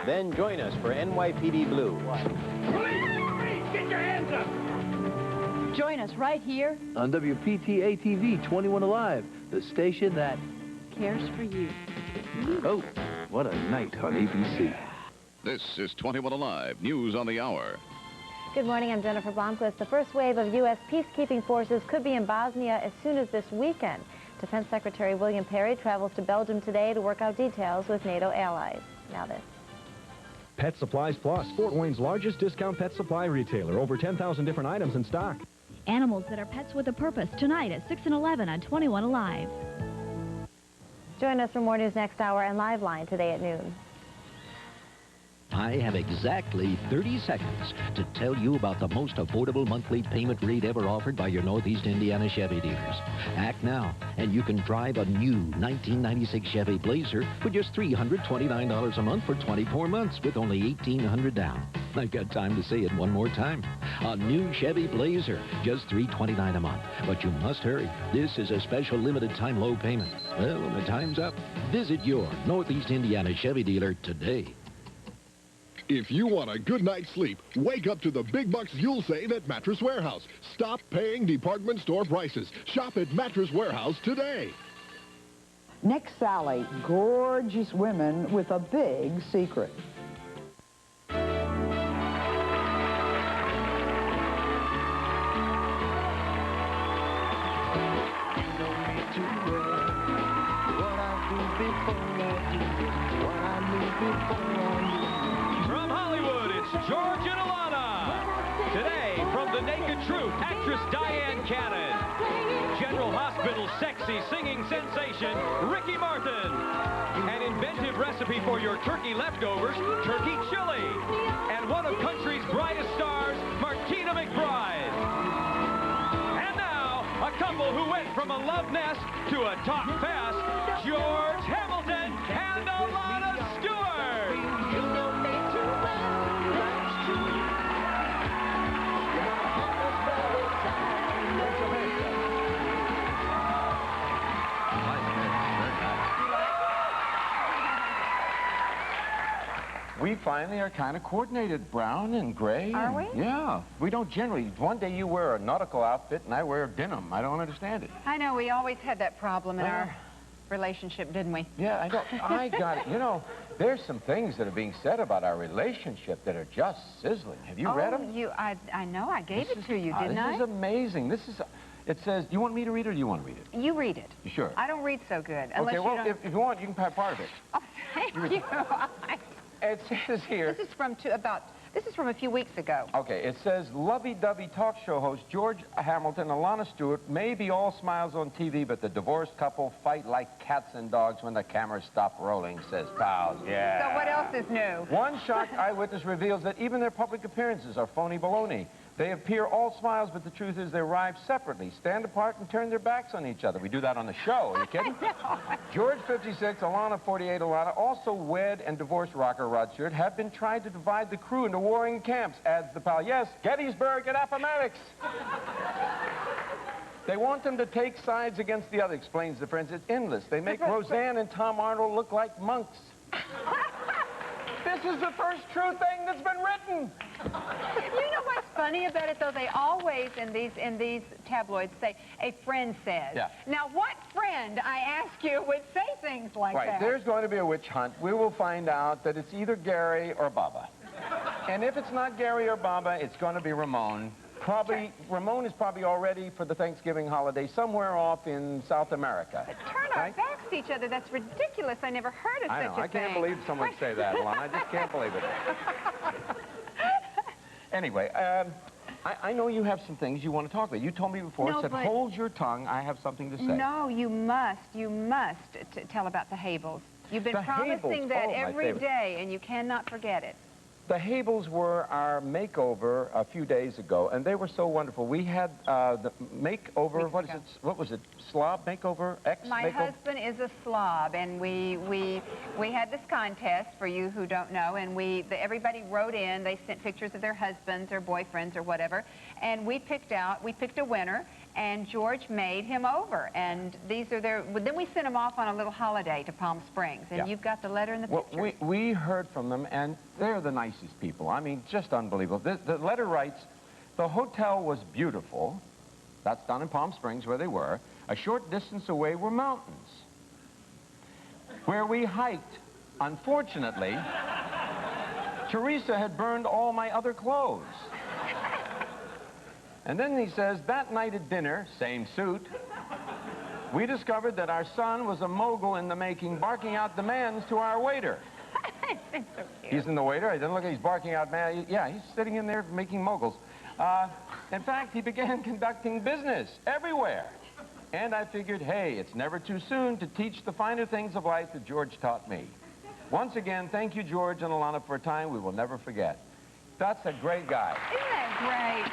Then join us for NYPD Blue. Get your hands up! Join us right here on WPTA-TV 21 Alive, the station that cares for you. Oh, what a night on ABC. This is 21 Alive, news on the hour. Good morning, I'm Jennifer Blomquist. The first wave of U.S. peacekeeping forces could be in Bosnia as soon as this weekend. Defense Secretary William Perry travels to Belgium today to work out details with NATO allies. Now this. Pet Supplies Plus, Fort Wayne's largest discount pet supply retailer. Over 10,000 different items in stock. Animals that are pets with a purpose, tonight at 6 and 11 on 21 Alive. Join us for more news next hour and Live Line today at noon. I have exactly 30 seconds to tell you about the most affordable monthly payment rate ever offered by your Northeast Indiana Chevy dealers. Act now, and you can drive a new 1996 Chevy Blazer for just $329 a month for 24 months with only $1,800 down. I've got time to say it one more time. A new Chevy Blazer, just $329 a month. But you must hurry. This is a special limited time low payment. Well, when the time's up, visit your Northeast Indiana Chevy dealer today. If you want a good night's sleep, wake up to the big bucks you'll save at Mattress Warehouse. Stop paying department store prices. Shop at Mattress Warehouse today. Next, Sally, gorgeous women with a big secret. From Hollywood, it's George and Alana. Today, from The Naked Truth, actress Diane Cannon. General Hospital's sexy singing sensation, Ricky Martin. An inventive recipe for your turkey leftovers, turkey chili. And one of country's brightest stars, Martina McBride. And now, a couple who went from a love nest to a talk fest, George Hamilton and Alana Stewart. We finally are kind of coordinated, brown and gray. Are we? Yeah. We don't generally. One day you wear a nautical outfit and I wear denim. I don't understand it. I know, we always had that problem in our relationship, didn't we? Yeah, I know. I got it. You know, there's some things that are being said about our relationship that are just sizzling. Have you read them? I know. I gave it to you, didn't I? This is amazing. This is... It says, do you want me to read it or do you want to read it? You read it. You sure? I don't read so good. Okay, well, if you want, you can have part of it. Oh, thank you. It says here... This is from a few weeks ago. Okay, it says, lovey-dovey talk show host George Hamilton and Alana Stewart may be all smiles on TV, but the divorced couple fight like cats and dogs when the cameras stop rolling, says Pals. Yeah. So what else is new? One shocked eyewitness reveals that even their public appearances are phony baloney. They appear all smiles, but the truth is they arrive separately, stand apart, and turn their backs on each other. We do that on the show. Are you kidding? George, 56, Alana, 48, Alana, also wed and divorced rocker Rod Stewart, have been trying to divide the crew into warring camps, adds the pal. Yes, Gettysburg and Appomattox. They want them to take sides against the other, explains the friends. It's endless. They make Roseanne and Tom Arnold look like monks. This is the first true thing that's been written. You know what's funny about it, though? They always, in these tabloids, say, a friend says. Yeah. Now, what friend, I ask you, would say things like that? Right. There's going to be a witch hunt. We will find out that it's either Gary or Baba. And if it's not Gary or Baba, it's going to be Ramon. Ramon is probably already for the Thanksgiving holiday somewhere off in South America. But turn our backs to each other. That's ridiculous. I never heard of such a thing. I can't believe someone would say that, Alana. I just can't believe it. Anyway, I know you have some things you want to talk about. You told me before, said, hold your tongue. I have something to say. No, you must tell about the Habels. You've been promising that every day, and you cannot forget it. The Habels were our makeover a few days ago, and they were so wonderful. We had the makeover, what was it, slob makeover, My husband is a slob, and we had this contest, for you who don't know, and everybody wrote in, they sent pictures of their husbands or boyfriends or whatever, and we picked a winner, and George made him over. And these are their, then we sent him off on a little holiday to Palm Springs. And you've got the letter and the picture. We heard from them, and they're the nicest people. I mean, just unbelievable. The letter writes, the hotel was beautiful. That's down in Palm Springs where they were. A short distance away were mountains. Where we hiked, unfortunately, Teresa had burned all my other clothes. And then he says, that night at dinner, same suit, we discovered that our son was a mogul in the making, barking out demands to our waiter. So He's in the waiter. I didn't look at, he's barking out, man. Yeah, he's sitting in there making moguls. In fact, he began conducting business everywhere. And I figured, hey, it's never too soon to teach the finer things of life that George taught me. Once again, thank you, George and Alana, for a time we will never forget. That's a great guy. Isn't that great?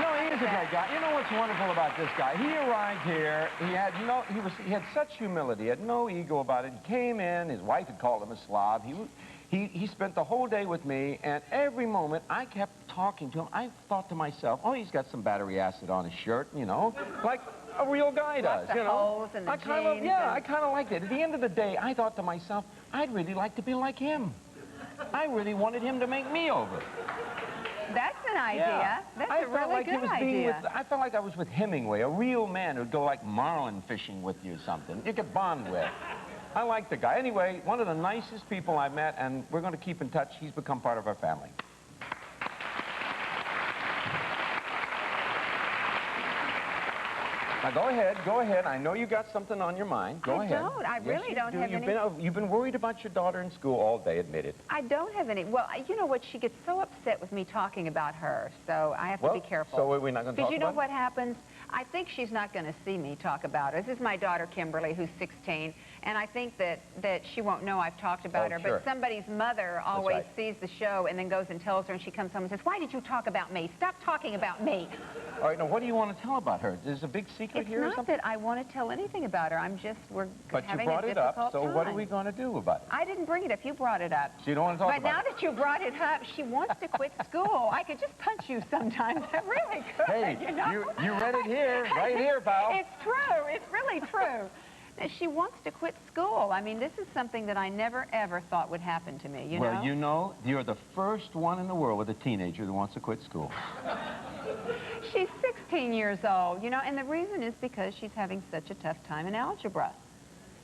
No, he is a great guy. You know what's wonderful about this guy? He arrived here. He had such humility. He had no ego about it. He came in. His wife had called him a slob. He spent the whole day with me, and every moment I kept talking to him. I thought to myself, oh, he's got some battery acid on his shirt, you know, like a real guy does, you know. I kind of liked it. At the end of the day, I thought to myself, I'd really like to be like him. I really wanted him to make me over. That's an idea. Yeah. That's a really good idea. I felt like I was with Hemingway, a real man who'd go like marlin fishing with you or something. You could bond with. I like the guy. Anyway, one of the nicest people I met, and we're going to keep in touch. He's become part of our family. Now, go ahead. I know you got something on your mind. Go ahead. I really don't have any. You've been worried about your daughter in school all day, admit it. I don't have any. Well, you know what? She gets so upset with me talking about her, so I have to be careful. So we're not going to talk about it? Because you know what happens? I think she's not going to see me talk about her. This is my daughter, Kimberly, who's 16, and I think that she won't know I've talked about her. Sure. But somebody's mother always sees the show and then goes and tells her, and she comes home and says, why did you talk about me? Stop talking about me. All right, now what do you want to tell about her? Is there a big secret here or something? It's not that I want to tell anything about her. We're but having you brought a it up, difficult so time. what are we going to do about it? I didn't bring it up. You brought it up. So you don't want to talk about it? But now that you brought it up, she wants to quit school. I could just punch you sometimes. I really could. Hey, you know? you read it here, right here, pal. It's true. It's really true. She wants to quit school. I mean, this is something that I never, ever thought would happen to me, you know? Well, you know, you're the first one in the world with a teenager that wants to quit school. She's 16 years old, you know, and the reason is because she's having such a tough time in algebra.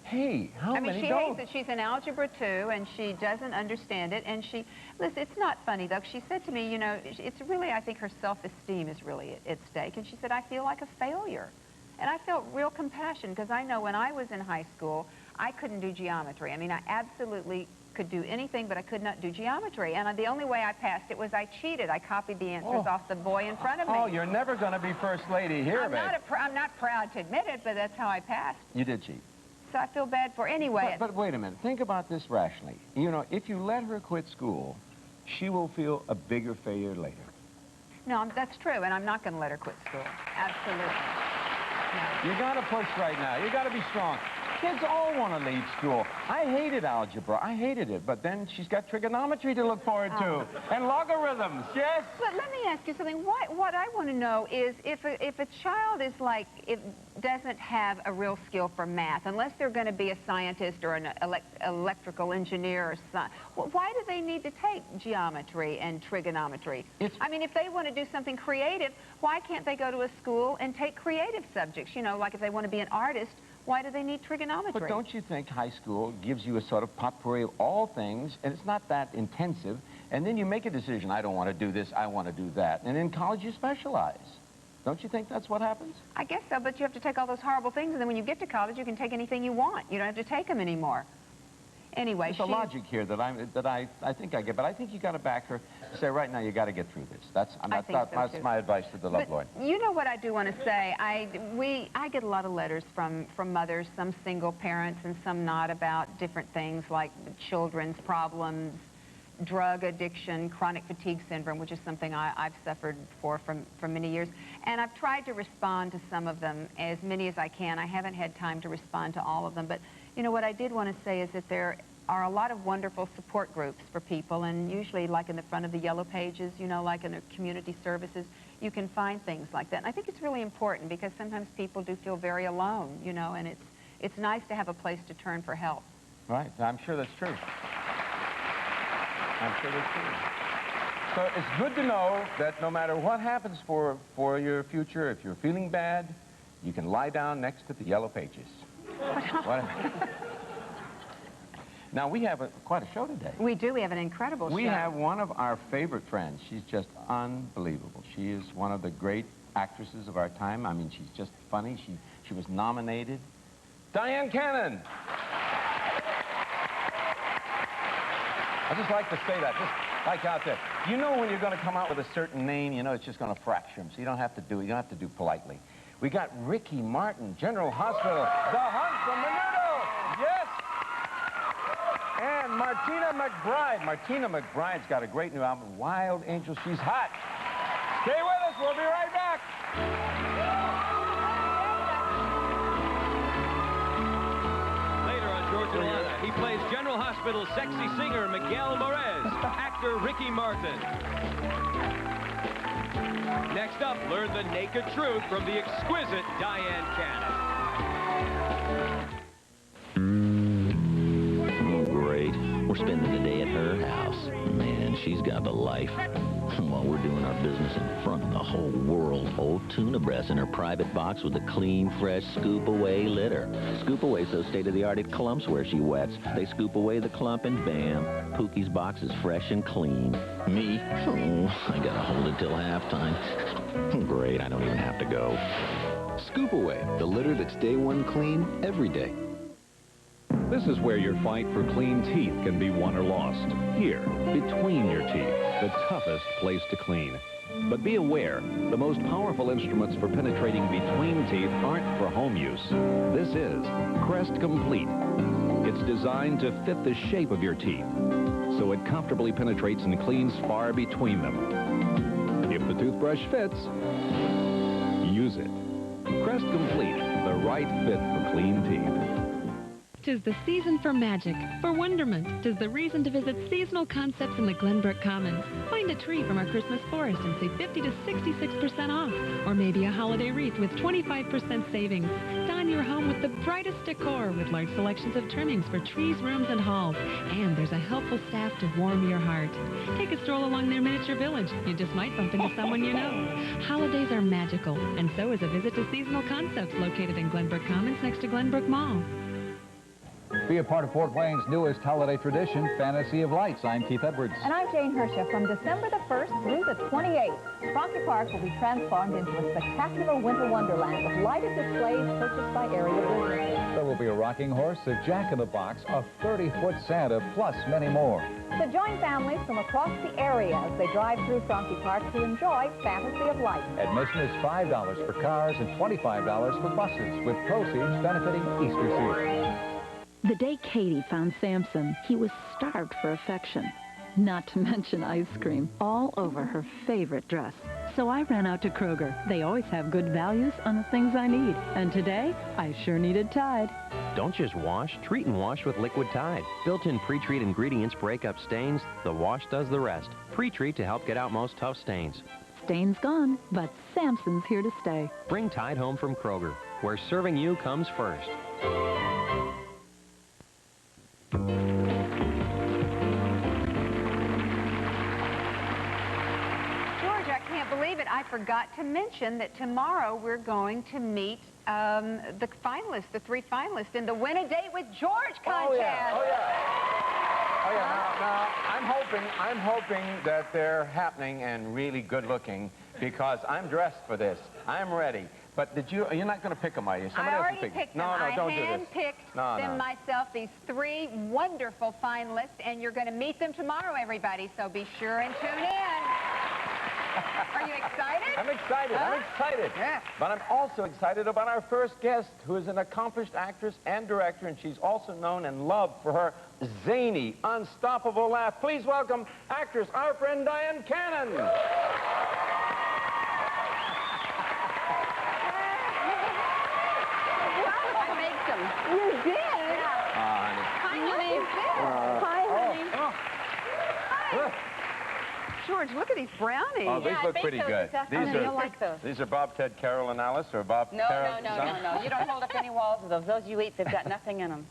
Hey, how many don't? I mean, she hates it. She's in algebra 2, and she doesn't understand it, and listen, it's not funny, though. She said to me, you know, it's really, I think her self-esteem is really at stake, and she said, I feel like a failure. And I felt real compassion, because I know when I was in high school, I couldn't do geometry. I mean, I absolutely could do anything, but I could not do geometry. And the only way I passed it was I cheated. I copied the answers off the boy in front of me. Oh, you're never going to be first lady here, babe. I'm not proud to admit it, but that's how I passed. You did cheat. So I feel bad for her. Anyway. But wait a minute. Think about this rationally. You know, if you let her quit school, she will feel a bigger failure later. No, that's true, and I'm not going to let her quit school. Absolutely. No. You got to push right now. You got to be strong. Kids all want to leave school. I hated algebra. I hated it. But then she's got trigonometry to look forward to. And logarithms, yes? But let me ask you something. What I want to know is if a child is like, doesn't have a real skill for math, unless they're going to be a scientist or an electrical engineer or something, why do they need to take geometry and trigonometry? I mean, if they want to do something creative, why can't they go to a school and take creative subjects? You know, like if they want to be an artist, why do they need trigonometry? But don't you think high school gives you a sort of potpourri of all things, and it's not that intensive, and then you make a decision, I don't want to do this, I want to do that, and in college you specialize. Don't you think that's what happens? I guess so, but you have to take all those horrible things, and then when you get to college, you can take anything you want. You don't have to take them anymore. Anyway, there's a logic here that I think I get, but I think you got to back her to say right now you got to get through this. That's my advice to the lovelord. You know what I do want to say? I get a lot of letters from mothers, some single parents and some not, about different things like children's problems, drug addiction, chronic fatigue syndrome, which is something I've suffered for many years. And I've tried to respond to some of them, as many as I can. I haven't had time to respond to all of them, but you know what I did want to say is that there are a lot of wonderful support groups for people, and usually like in the front of the yellow pages, you know, like in the community services, you can find things like that. And I think it's really important because sometimes people do feel very alone, you know, and it's nice to have a place to turn for help. Right. I'm sure that's true. I'm sure that's true. So it's good to know that no matter what happens for your future, if you're feeling bad, you can lie down next to the yellow pages. What? Now, we have quite a show today. We do. We have an incredible show. We have one of our favorite friends. She's just unbelievable. She is one of the great actresses of our time. I mean, she's just funny. She was nominated. Diane Cannon! I just like to say that, just like out there. You know when you're going to come out with a certain name, you know it's just going to fracture them, so you don't have to do it. You don't have to do politely. We got Ricky Martin, General Hospital, The Hunt from Menudo, yes! And Martina McBride. Martina McBride's got a great new album, Wild Angel. She's hot. Stay with us, we'll be right back. Later on George and Alana, he plays General Hospital's sexy singer Miguel Morez, actor Ricky Martin. Next up, learn the naked truth from the exquisite Diane Cannon. Oh, great. We're spending the day at her house. Man, she's got the life. While we're doing our business in front of the whole world. Old tuna breasts in her private box with a clean, fresh Scoop Away litter. Scoop Away so state-of-the-art it clumps where she wets. They scoop away the clump and bam, Pookie's box is fresh and clean. Me? Oh, I gotta hold it till halftime. Great, I don't even have to go. Scoop Away, the litter that's day one clean every day. This is where your fight for clean teeth can be won or lost. Here, between your teeth, the toughest place to clean. But be aware, the most powerful instruments for penetrating between teeth aren't for home use. This is Crest Complete. It's designed to fit the shape of your teeth, so it comfortably penetrates and cleans far between them. If the toothbrush fits, use it. Crest Complete, the right fit for clean teeth. 'Tis the season for magic, for wonderment. 'Tis the reason to visit Seasonal Concepts in the Glenbrook Commons. Find a tree from our Christmas forest and save 50 to 66% off. Or maybe a holiday wreath with 25% savings. Don your home with the brightest decor with large selections of trimmings for trees, rooms, and halls. And there's a helpful staff to warm your heart. Take a stroll along their miniature village. You just might bump into someone you know. Holidays are magical, and so is a visit to Seasonal Concepts located in Glenbrook Commons next to Glenbrook Mall. Be a part of Fort Wayne's newest holiday tradition, Fantasy of Lights. I'm Keith Edwards. And I'm Jane Hersha. From December the 1st through the 28th, Frankie Park will be transformed into a spectacular winter wonderland with lighted displays purchased by area businesses. There will be a rocking horse, a Jack-in-the-Box, a 30-foot Santa, plus many more. So join families from across the area as they drive through Frankie Park to enjoy Fantasy of Lights. Admission is $5 for cars and $25 for buses, with proceeds benefiting Easter Seals. The day Katie found Samson, he was starved for affection. Not to mention ice cream, all over her favorite dress. So I ran out to Kroger. They always have good values on the things I need. And today, I sure needed Tide. Don't just wash, treat and wash with Liquid Tide. Built-in pre-treat ingredients break up stains. The wash does the rest. Pre-treat to help get out most tough stains. Stains gone, but Samson's here to stay. Bring Tide home from Kroger, where serving you comes first. I forgot to mention that tomorrow we're going to meet the finalists, the 3 finalists in the Win a Date with George contest. Oh, yeah. Oh, yeah. Oh, yeah. Now, I'm hoping that they're happening and really good looking because I'm dressed for this. I'm ready. But you're not going to pick them, are you? Somebody else already picked them. No, don't do this. I handpicked them myself, these 3 wonderful finalists, and you're going to meet them tomorrow, everybody, so be sure and tune in. Are you excited? I'm excited. Huh? I'm excited. Yeah. But I'm also excited about our first guest, who is an accomplished actress and director, and she's also known and loved for her zany, unstoppable laugh. Please welcome actress, our friend Diane Cannon. Wow, I made some. You did? Yeah. Honey. Hi, honey. Hi, honey. Hi. George, look at these brownies. Oh, these look pretty good. You'll like those. These are Bob, Ted, Carol, and Alice, or Bob, No, Carol, no. You don't hold up any walls of those. Those you eat, they've got nothing in them.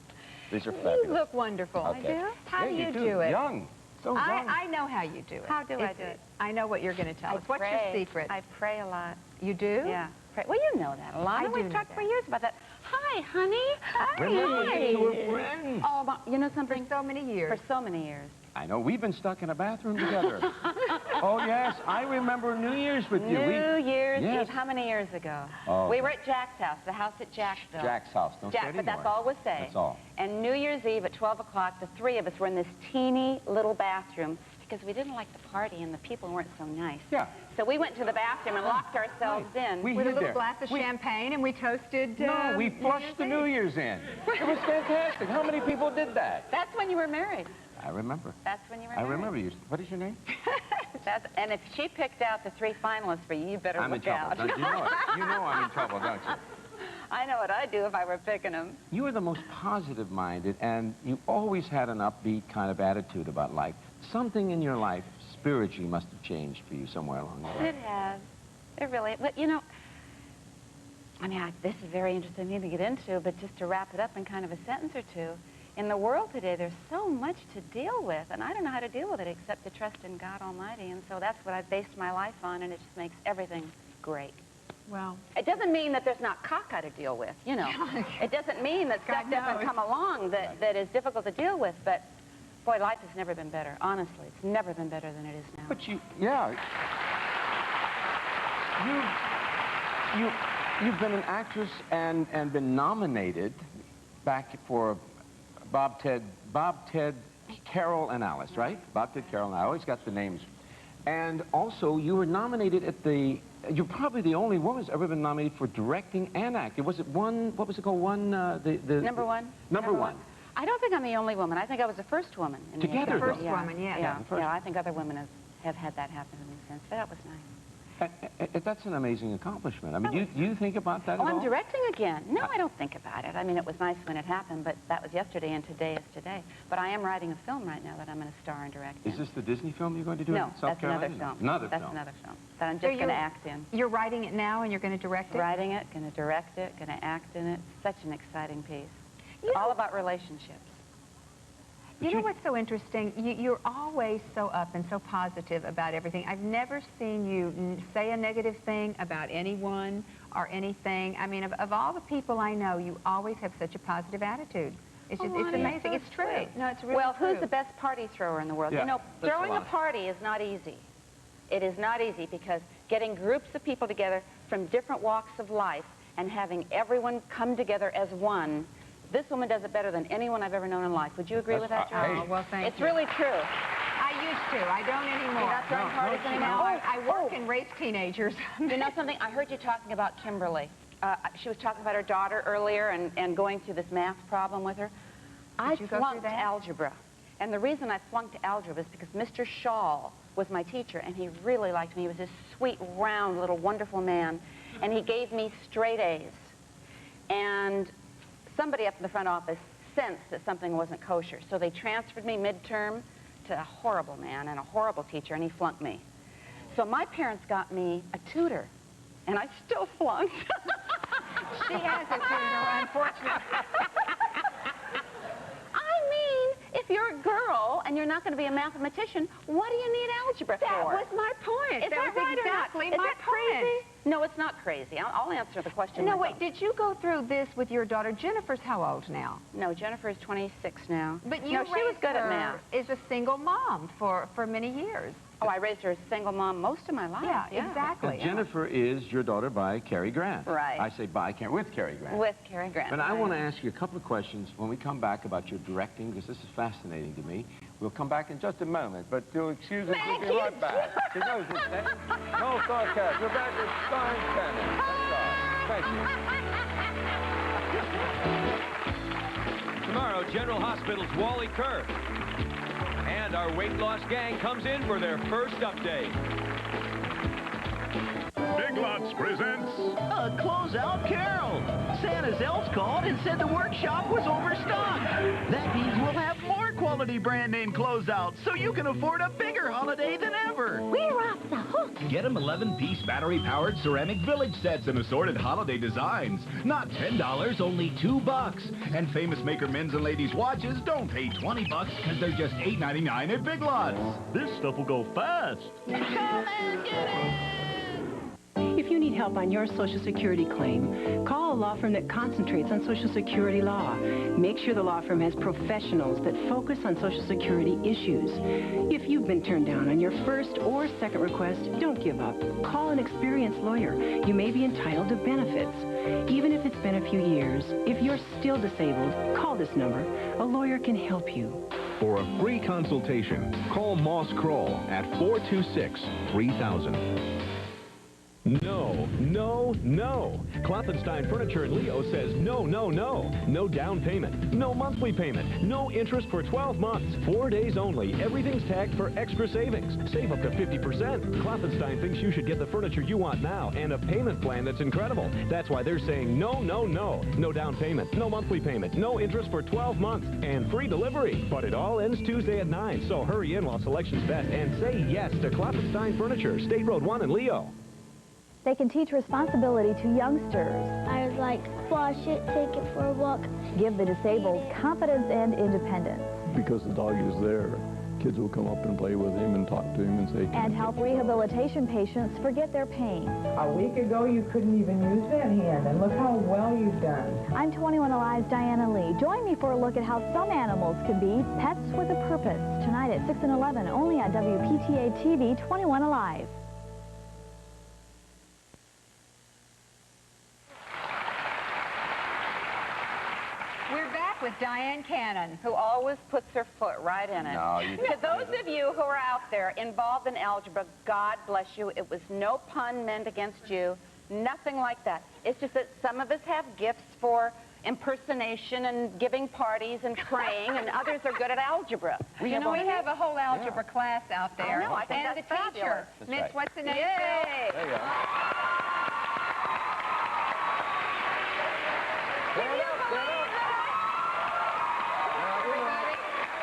These are fabulous. You look wonderful. Okay. I do? How Yeah, do you do it? Young. So young. I know how you do it. How do I do it? I know what you're going to tell us. What's your secret? I pray a lot. You do? Yeah. Pray. Well, you know that, Alana. We've talked for years about that. Hi, honey. Hi. Remember, you were friends. Oh, you know something? For so many years. For so many years. I know. We've been stuck in a bathroom together. Oh, yes. I remember New Year's with you. New Year's Yes. Eve. How many years ago? Oh. We were at Jack's house, the house at Jack's built. Jack's house. Don't say Jack, but that's anymore. all we'll say. That's all. And New Year's Eve at 12 o'clock, the three of us were in this teeny little bathroom because we didn't like the party and the people weren't so nice. Yeah. So we went to the bathroom and locked ourselves in. With a little glass of champagne, and we toasted... No, we flushed the New Year's in. It was fantastic. How many people did that? That's when you were married. I remember. That's when you were I married. remember you. What is your name? And if she picked out the three finalists for you, you better I'm in look trouble. out. Don't you know it? You know I'm in trouble, don't you? I know what I'd do if I were picking them. You were the most positive-minded, and you always had an upbeat kind of attitude about life. Something in your life spiritually must have changed for you somewhere along the way. It has. It really, but you know, I mean, this is very interesting thing to get into, but just to wrap it up in kind of a sentence or two, in the world today, there's so much to deal with, and I don't know how to deal with it except to trust in God Almighty, and so that's what I've based my life on, and it just makes everything great. Well, it doesn't mean that there's not caca to deal with, you know. It doesn't mean that stuff doesn't come along that is difficult to deal with, but boy, life has never been better. Honestly, it's never been better than it is now. But you've been an actress and been nominated back for Bob, Ted, Carol, and Alice, right? Bob, Ted, Carol, and I always got the names. And also, you were nominated at you're probably the only woman who's ever been nominated for directing and acting. Was it one, what was it called? Number one. Number one. I don't think I'm the only woman. I think I was the first woman. In Together, the first woman, yeah. Yeah, I think other women have had that happen to me since, but that was nice. That's an amazing accomplishment. I mean, do you think about that at all? I'm directing again. No, I don't think about it. I mean, it was nice when it happened, but that was yesterday, and today is today. But I am writing a film right now that I'm going to star and direct in. Is this the Disney film you're going to do no, in South Carolina? That's another film. Another that's film. Another film that I'm just going to act in. You're writing it now, and you're going to direct it? Writing it, going to direct it, going to act in it. Such an exciting piece. It's all about relationships. You know what's so interesting? You're always so up and so positive about everything. I've never seen you say a negative thing about anyone or anything. I mean, of all the people I know, you always have such a positive attitude. It's just, it's amazing. It's true. No, it's really well, true. who's the best party thrower in the world? Yeah, you know, throwing a party is not easy. It is not easy because getting groups of people together from different walks of life and having everyone come together as one, this woman does it better than anyone I've ever known in life. Would you agree with that, George? Oh, well, thank you. It's really true. I used to. I don't anymore. You're not throwing parties anymore? No, I work and raise teenagers. You know something? I heard you talking about Kimberly. She was talking about her daughter earlier and going through this math problem with her. I flunked algebra. And the reason I flunked algebra is because Mr. Shaw was my teacher, and he really liked me. He was this sweet, round, little, wonderful man. And he gave me straight A's. And somebody up in the front office sensed that something wasn't kosher. So they transferred me midterm to a horrible man and a horrible teacher, and he flunked me. So my parents got me a tutor, and I still flunked. She has a tutor, unfortunately. I mean, if you're a girl and you're not going to be a mathematician, what do you need algebra for? That was my point. Is that right exactly or not? my Is that crazy? point. No, it's not crazy. I'll answer the question No, myself. wait, did you go through this with your daughter? Jennifer's how old now? No, Jennifer is 26 now. But you no, she was good at math. Is a single mom for many years. Oh, I raised her as a single mom most of my life. Yeah, exactly. And Jennifer is your daughter by Cary Grant. Right. I say by Cary, with Cary Grant. With Cary Grant. But I want to ask you a couple of questions when we come back about your directing, because this is fascinating to me. We'll come back in just a moment, but you'll excuse us, we'll be right back. She knows his name. No sarcasm. We're back with Stein Cannon. Thank you. Tomorrow, General Hospital's Wally Kerr. And our weight loss gang comes in for their first update. Big Lots presents... A closeout Carol. Santa's elves called and said the workshop was overstocked. That means we'll have more quality quality brand name closeouts so you can afford a bigger holiday than ever. We're off the hook. Get them 11-piece battery-powered ceramic village sets and assorted holiday designs. Not $10, only $2. And Famous Maker men's and ladies' watches don't pay $20 because they're just $8.99 at Big Lots. This stuff will go fast. Come and get it. If you need help on your Social Security claim, call a law firm that concentrates on Social Security law. Make sure the law firm has professionals that focus on Social Security issues. If you've been turned down on your first or second request, don't give up. Call an experienced lawyer. You may be entitled to benefits. Even if it's been a few years, if you're still disabled, call this number. A lawyer can help you. For a free consultation, call Moss Kroll at 426-3000. No, no, no. Klopfenstein Furniture in Leo says no, no, no. No down payment, no monthly payment, no interest for 12 months, 4 days only. Everything's tagged for extra savings. Save up to 50%. Klopfenstein thinks you should get the furniture you want now and a payment plan that's incredible. That's why they're saying no, no, no. No down payment, no monthly payment, no interest for 12 months, and free delivery. But it all ends Tuesday at 9, so hurry in while selection's best and say yes to Klopfenstein Furniture, State Road 1 in Leo. They can teach responsibility to youngsters. I was like, wash it, take it for a walk. Give the disabled confidence and independence. Because the dog is there, kids will come up and play with him and talk to him and say... And help rehabilitation patients forget their pain. A week ago, you couldn't even use that hand, and look how well you've done. I'm 21 Alive's Diana Lee. Join me for a look at how some animals can be pets with a purpose. Tonight at 6 and 11, only on WPTA TV 21 Alive. With Diane Cannon, who always puts her foot right in it. No, you to those of you who are out there involved in algebra, God bless you. It was no pun meant against you. Nothing like that. It's just that some of us have gifts for impersonation and giving parties and praying, and others are good at algebra. We have a whole algebra class out there. I think and that's the teacher, fabulous. Miss, Right. what's the name? Yay! There you go.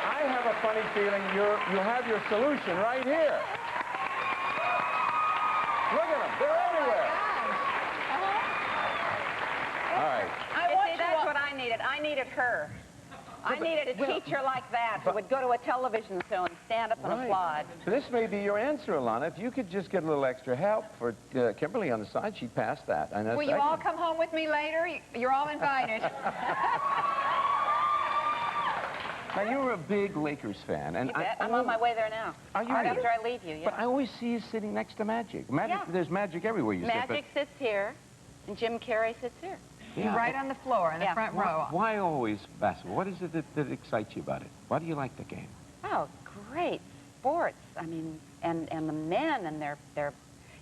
I have a funny feeling you have your solution right here. Look at them. They're everywhere. All right. That's what I needed. I needed her. I needed a teacher like that who would go to a television show and stand up and applaud. So this may be your answer, Alana. If you could just get a little extra help for Kimberly on the side, she'd pass that. Will you all come home with me later? You're all invited. Now, you're a big Lakers fan. And You bet. I'm on my way there now. Are you Right really? after I leave you, yeah. But I always see you sitting next to Magic. Magic, There's magic everywhere you sit. Magic sits here, and Jim Carrey sits here. You're right on the floor in the front row. Why always basketball? What is it that excites you about it? Why do you like the game? Oh, great sports. I mean, and the men, and they're,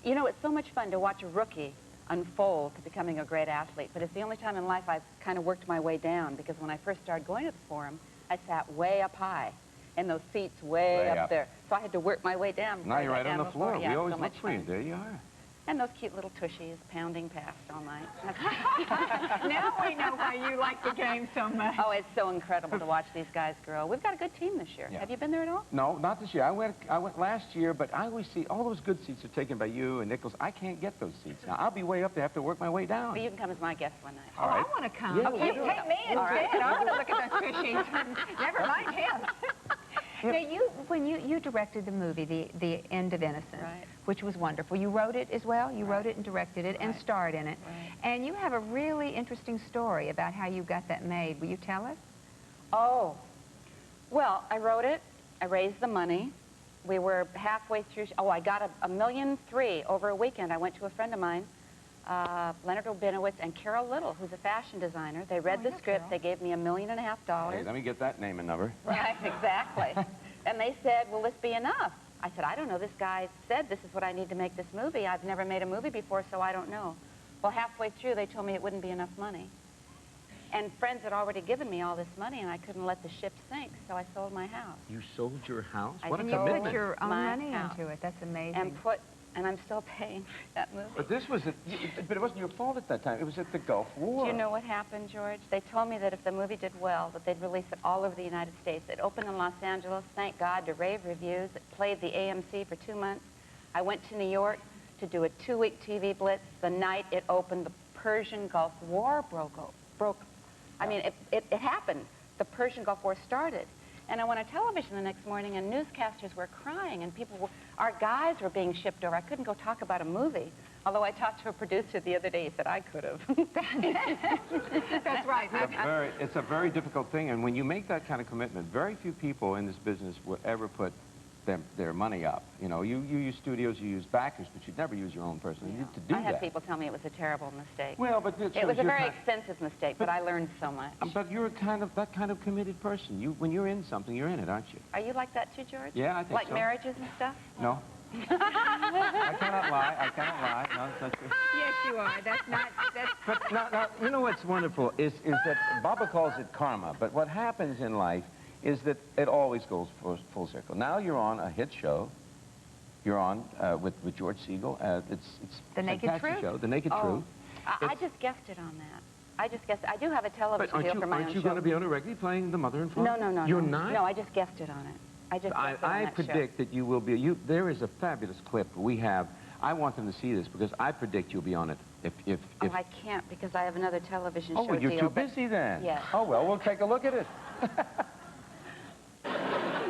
you know, it's so much fun to watch a rookie unfold to becoming a great athlete. But it's the only time in life I've kind of worked my way down, because when I first started going to the Forum, I sat way up high, in those seats way up there. So I had to work my way down. Now you're right on the floor. Yeah, we always so look much for you. fun. There you are. And those cute little tushies pounding past all night. Now we know why you like the game so much. Oh, it's so incredible to watch these guys grow. We've got a good team this year. Yeah. Have you been there at all? No, not this year. I went last year, but I always see all those good seats are taken by you and Nichols. I can't get those seats. Now, I'll be way up there. I have to work my way down. Well, you can come as my guest one night. All right. I want to come. Yeah, Okay, take me instead. right. I want to look at those tushies. Never mind him. Now, when you directed the movie, The End of Innocence, which was wonderful. You wrote it as well. You wrote it and directed it and starred in it. And you have a really interesting story about how you got that made. Will you tell us? Oh, well, I wrote it. I raised the money. We were halfway through. Oh, I got $1.3 million over a weekend. I went to a friend of mine, Leonard Obinowitz and Carol Little, who's a fashion designer. They read the script. They gave me $1.5 million. Hey, let me get that name and number. Right, exactly. And they said, will this be enough? I said, I don't know. This guy said this is what I need to make this movie. I've never made a movie before, so I don't know. Well, halfway through, they told me it wouldn't be enough money. And friends had already given me all this money, and I couldn't let the ship sink, so I sold my house. You sold your house? I What a sold commitment. Put your own my money house. into it. That's amazing. And put and I'm still paying that movie. But this was, but it wasn't your fault at that time. It was at the Gulf War. Do you know what happened, George? They told me that if the movie did well, that they'd release it all over the United States. It opened in Los Angeles, thank God, to rave reviews. It played the AMC for 2 months. I went to New York to do a 2-week TV blitz. The night it opened, the Persian Gulf War broke. I mean, it happened. The Persian Gulf War started. And I went on television the next morning, and newscasters were crying, and our guys were being shipped over. I couldn't go talk about a movie, although I talked to a producer the other day. He said I could have. That's right. It's a very difficult thing, and when you make that kind of commitment, very few people in this business will ever put their money up. You know, you use studios, you use backers, but you'd never use your own person to do that. I had people tell me it was a terrible mistake. Well, but it was a very expensive mistake, but I learned so much. But you're that kind of committed person. When you're in something, you're in it, aren't you? Are you like that too, George? Yeah, I think so. Like marriages and stuff? No. I cannot lie. I cannot lie. No, that's not true. Yes, you are. That's not. But now, you know what's wonderful is that Baba calls it karma, but what happens in life is that it always goes full circle. Now you're on a hit show. You're on with George Siegel. It's The Naked Truth. Show, The Naked Truth. I just guessed it on that. I just guessed. I do have a television deal for my own show. Aren't you going to be on it regularly playing the mother and father? No. You're not? No, I just guessed it on it. I just guessed it on I that predict show. that you will be. There is a fabulous clip we have. I want them to see this because I predict you'll be on it. If Oh, I can't because I have another television show well, you're deal. too busy then. Yes. Oh, well, we'll take a look at it.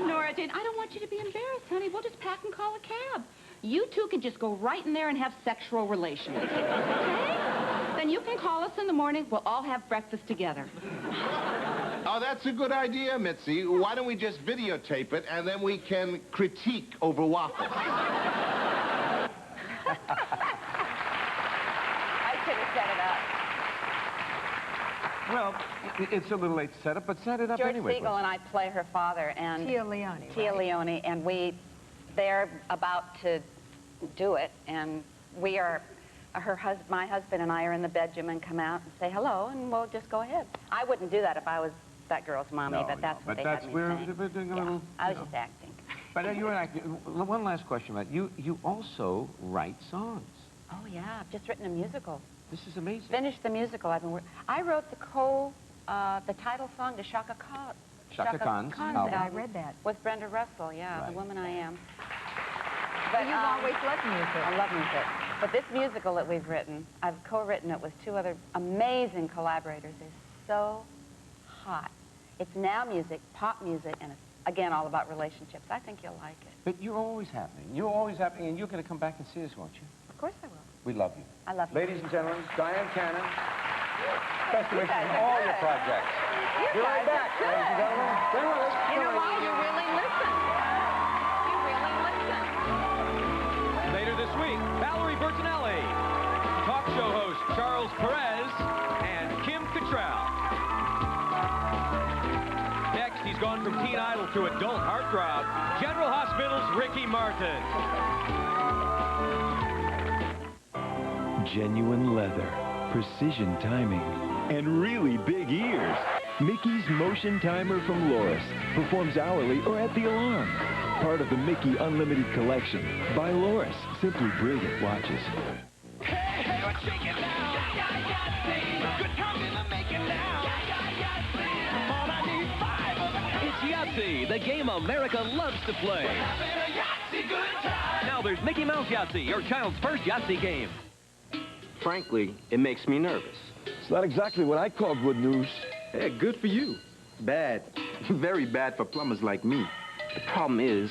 Nora, Jane, I don't want you to be embarrassed, honey. We'll just pack and call a cab. You two can just go right in there and have sexual relations. Okay? Then you can call us in the morning. We'll all have breakfast together. Oh, that's a good idea, Mitzi. Why don't we just videotape it, and then we can critique over waffles. I should have set it up. Well, it's a little late to set up, but set it up George anyway. George Siegel and I play her father, and Tia Leone. Tia Leone, and they're about to do it, and we are, my husband and I are in the bedroom and come out and say hello, and we'll just go ahead. I wouldn't do that if I was that girl's mommy, but that's what they had me saying. We're doing a little. I was just acting. But you're acting. One last question, Matt. You also write songs. Oh yeah, I've just written a musical. This is amazing. Finished the musical. I wrote the title song to Shaka Khan. Shaka Khan's album. I read that. With Brenda Russell, yeah, right. The Woman I Am. But you've always loved music. I love music. But this musical that we've written, I've co-written it with 2 other amazing collaborators. They're so hot. It's now music, pop music, and it's, again, all about relationships. I think you'll like it. But you're always happening. You're always happening, and you're going to come back and see us, won't you? Of course I will. We love you. I love you. Ladies and gentlemen, Diane Cannon. Best wishes on all your projects. Be right back, ladies and gentlemen. Stay with us. You know why? You really listen. You really listen. Later this week, Valerie Bertinelli, talk show host Charles Perez, and Kim Cattrall. Next, he's gone from teen idol to adult heartthrob, General Hospital's Ricky Martin. Genuine leather, precision timing, and really big ears. Mickey's Motion Timer from Loris performs hourly or at the alarm. Part of the Mickey Unlimited Collection by Loris. Simply brilliant watches. It's Yahtzee, the game America loves to play. Now there's Mickey Mouse Yahtzee, your child's first Yahtzee game. Frankly, it makes me nervous. It's not exactly what I call good news. Hey, good for you. Bad. Very bad for plumbers like me. The problem is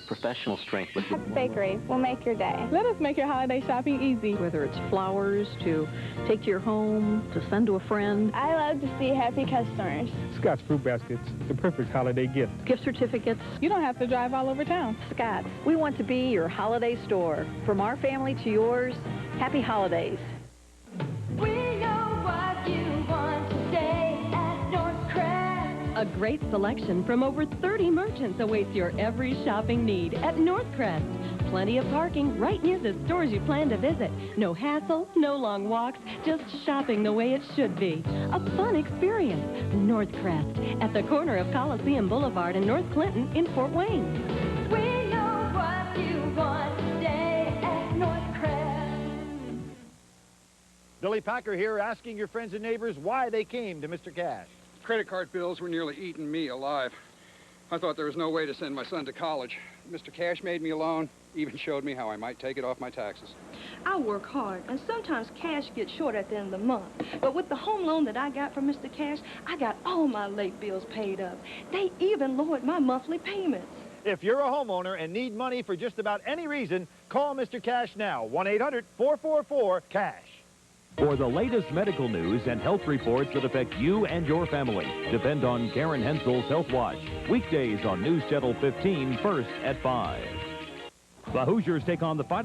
professional strength liquid. At Bakery, we'll make your day. Let us make your holiday shopping easy. Whether it's flowers to take to your home, to send to a friend. I love to see happy customers. Scott's Fruit Baskets, the perfect holiday gift. Gift certificates. You don't have to drive all over town. Scott, we want to be your holiday store. From our family to yours, happy holidays. We know what you want today at Northcrest. A great selection from over 30 merchants awaits your every shopping need at Northcrest. Plenty of parking right near the stores you plan to visit. No hassle, no long walks, just shopping the way it should be. A fun experience. Northcrest, at the corner of Coliseum Boulevard and North Clinton in Fort Wayne. We know what you want today at Charlie Packer here, asking your friends and neighbors why they came to Mr. Cash. Credit card bills were nearly eating me alive. I thought there was no way to send my son to college. Mr. Cash made me a loan, even showed me how I might take it off my taxes. I work hard, and sometimes cash gets short at the end of the month. But with the home loan that I got from Mr. Cash, I got all my late bills paid up. They even lowered my monthly payments. If you're a homeowner and need money for just about any reason, call Mr. Cash now, 1-800-444-CASH. For the latest medical news and health reports that affect you and your family, depend on Karen Hensel's Health Watch. Weekdays on News Channel 15, first at 5. The Hoosiers take on the Fighting